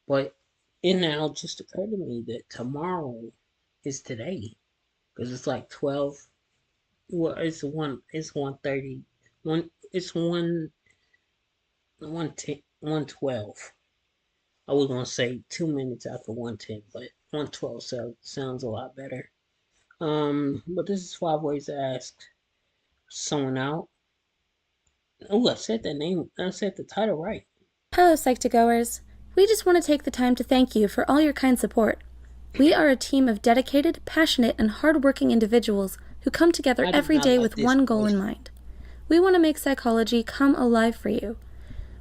But it now just occurred to me that tomorrow is today because it's like 12. Well, it's 1:30. It's 1:12. I was gonna say 2 minutes after 1:10, but 1:12 sounds a lot better. But this is 5 ways to ask someone out. Oh, I said that name. I said the title right. Hello, Psych2Goers. We just want to take the time to thank you for all your kind support. We are a team of dedicated, passionate, and hardworking individuals who come together I do every not day like with this one goal in voice. mind. We want to make psychology come alive for you.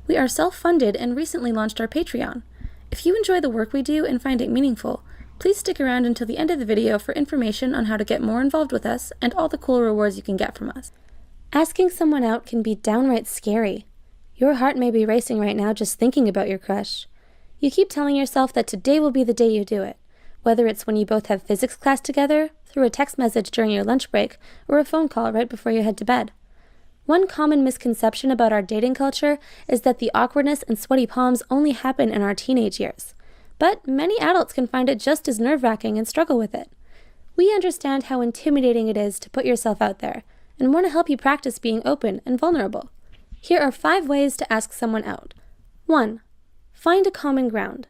We are self-funded and recently launched our Patreon. If you enjoy the work we do and find it meaningful, please stick around until the end of the video for information on how to get more involved with us and all the cool rewards you can get from us. Asking someone out can be downright scary. Your heart may be racing right now just thinking about your crush. You keep telling yourself that today will be the day you do it, whether it's when you both have physics class together, through a text message during your lunch break, or a phone call right before you head to bed. One common misconception about our dating culture is that the awkwardness and sweaty palms only happen in our teenage years. But many adults can find it just as nerve-wracking and struggle with it. We understand how intimidating it is to put yourself out there, and want to help you practice being open and vulnerable. Here are 5 ways to ask someone out. 1. Find a common ground.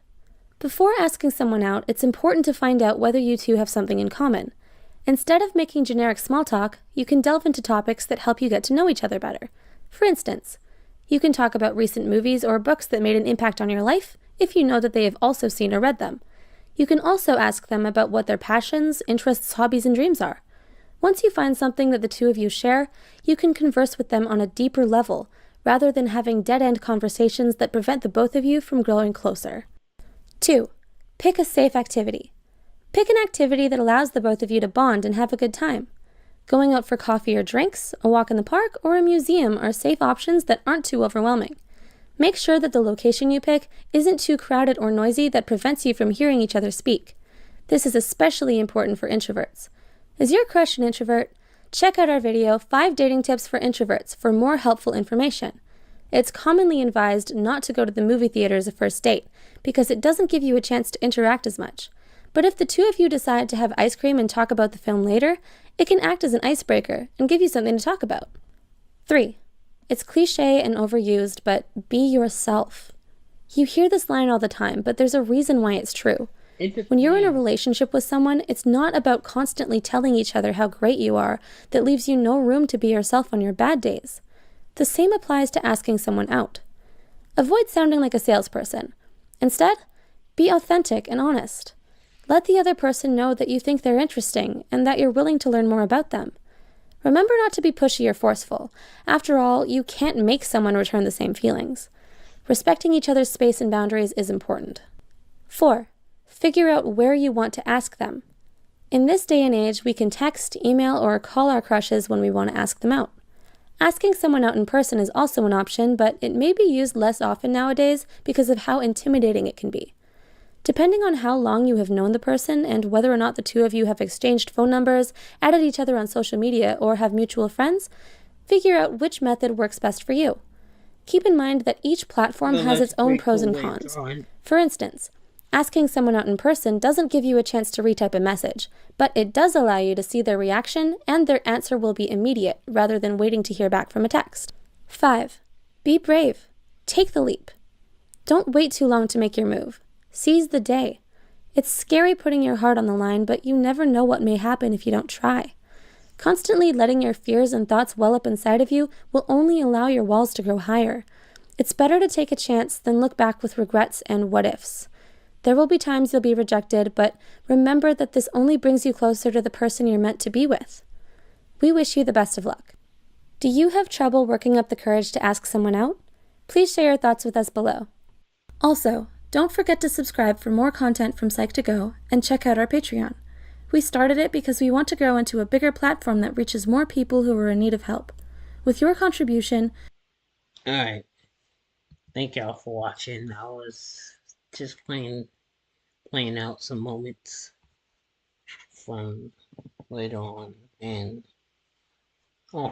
Before asking someone out, it's important to find out whether you two have something in common. Instead of making generic small talk, you can delve into topics that help you get to know each other better. For instance, you can talk about recent movies or books that made an impact on your life if you know that they have also seen or read them. You can also ask them about what their passions, interests, hobbies, and dreams are. Once you find something that the two of you share, you can converse with them on a deeper level, rather than having dead-end conversations that prevent the both of you from growing closer. 2. Pick a safe activity. Pick an activity that allows the both of you to bond and have a good time. Going out for coffee or drinks, a walk in the park, or a museum are safe options that aren't too overwhelming. Make sure that the location you pick isn't too crowded or noisy that prevents you from hearing each other speak. This is especially important for introverts. Is your crush an introvert? Check out our video, 5 Dating Tips for Introverts, for more helpful information. It's commonly advised not to go to the movie theater as a first date, because it doesn't give you a chance to interact as much. But if the two of you decide to have ice cream and talk about the film later, it can act as an icebreaker and give you something to talk about. 3. It's cliche and overused, but be yourself. You hear this line all the time, but there's a reason why it's true. When you're in a relationship with someone, it's not about constantly telling each other how great you are that leaves you no room to be yourself on your bad days. The same applies to asking someone out. Avoid sounding like a salesperson. Instead, be authentic and honest. Let the other person know that you think they're interesting and that you're willing to learn more about them. Remember not to be pushy or forceful. After all, you can't make someone return the same feelings. Respecting each other's space and boundaries is important. 4. Figure out where you want to ask them. In this day and age, we can text, email, or call our crushes when we want to ask them out. Asking someone out in person is also an option, but it may be used less often nowadays because of how intimidating it can be. Depending on how long you have known the person and whether or not the two of you have exchanged phone numbers, added each other on social media, or have mutual friends, figure out which method works best for you. Keep in mind that each platform has its own pros and cons. For instance, asking someone out in person doesn't give you a chance to retype a message, but it does allow you to see their reaction, and their answer will be immediate rather than waiting to hear back from a text. 5. Be brave. Take the leap. Don't wait too long to make your move. Seize the day. It's scary putting your heart on the line, but you never know what may happen if you don't try. Constantly letting your fears and thoughts well up inside of you will only allow your walls to grow higher. It's better to take a chance than look back with regrets and what-ifs. There will be times you'll be rejected, but remember that this only brings you closer to the person you're meant to be with. We wish you the best of luck. Do you have trouble working up the courage to ask someone out? Please share your thoughts with us below. Also, don't forget to subscribe for more content from Psych2Go and check out our Patreon. We started it because we want to grow into a bigger platform that reaches more people who are in need of help. With your contribution... Alright. Thank y'all for watching. I was just playing out some moments from later on, and often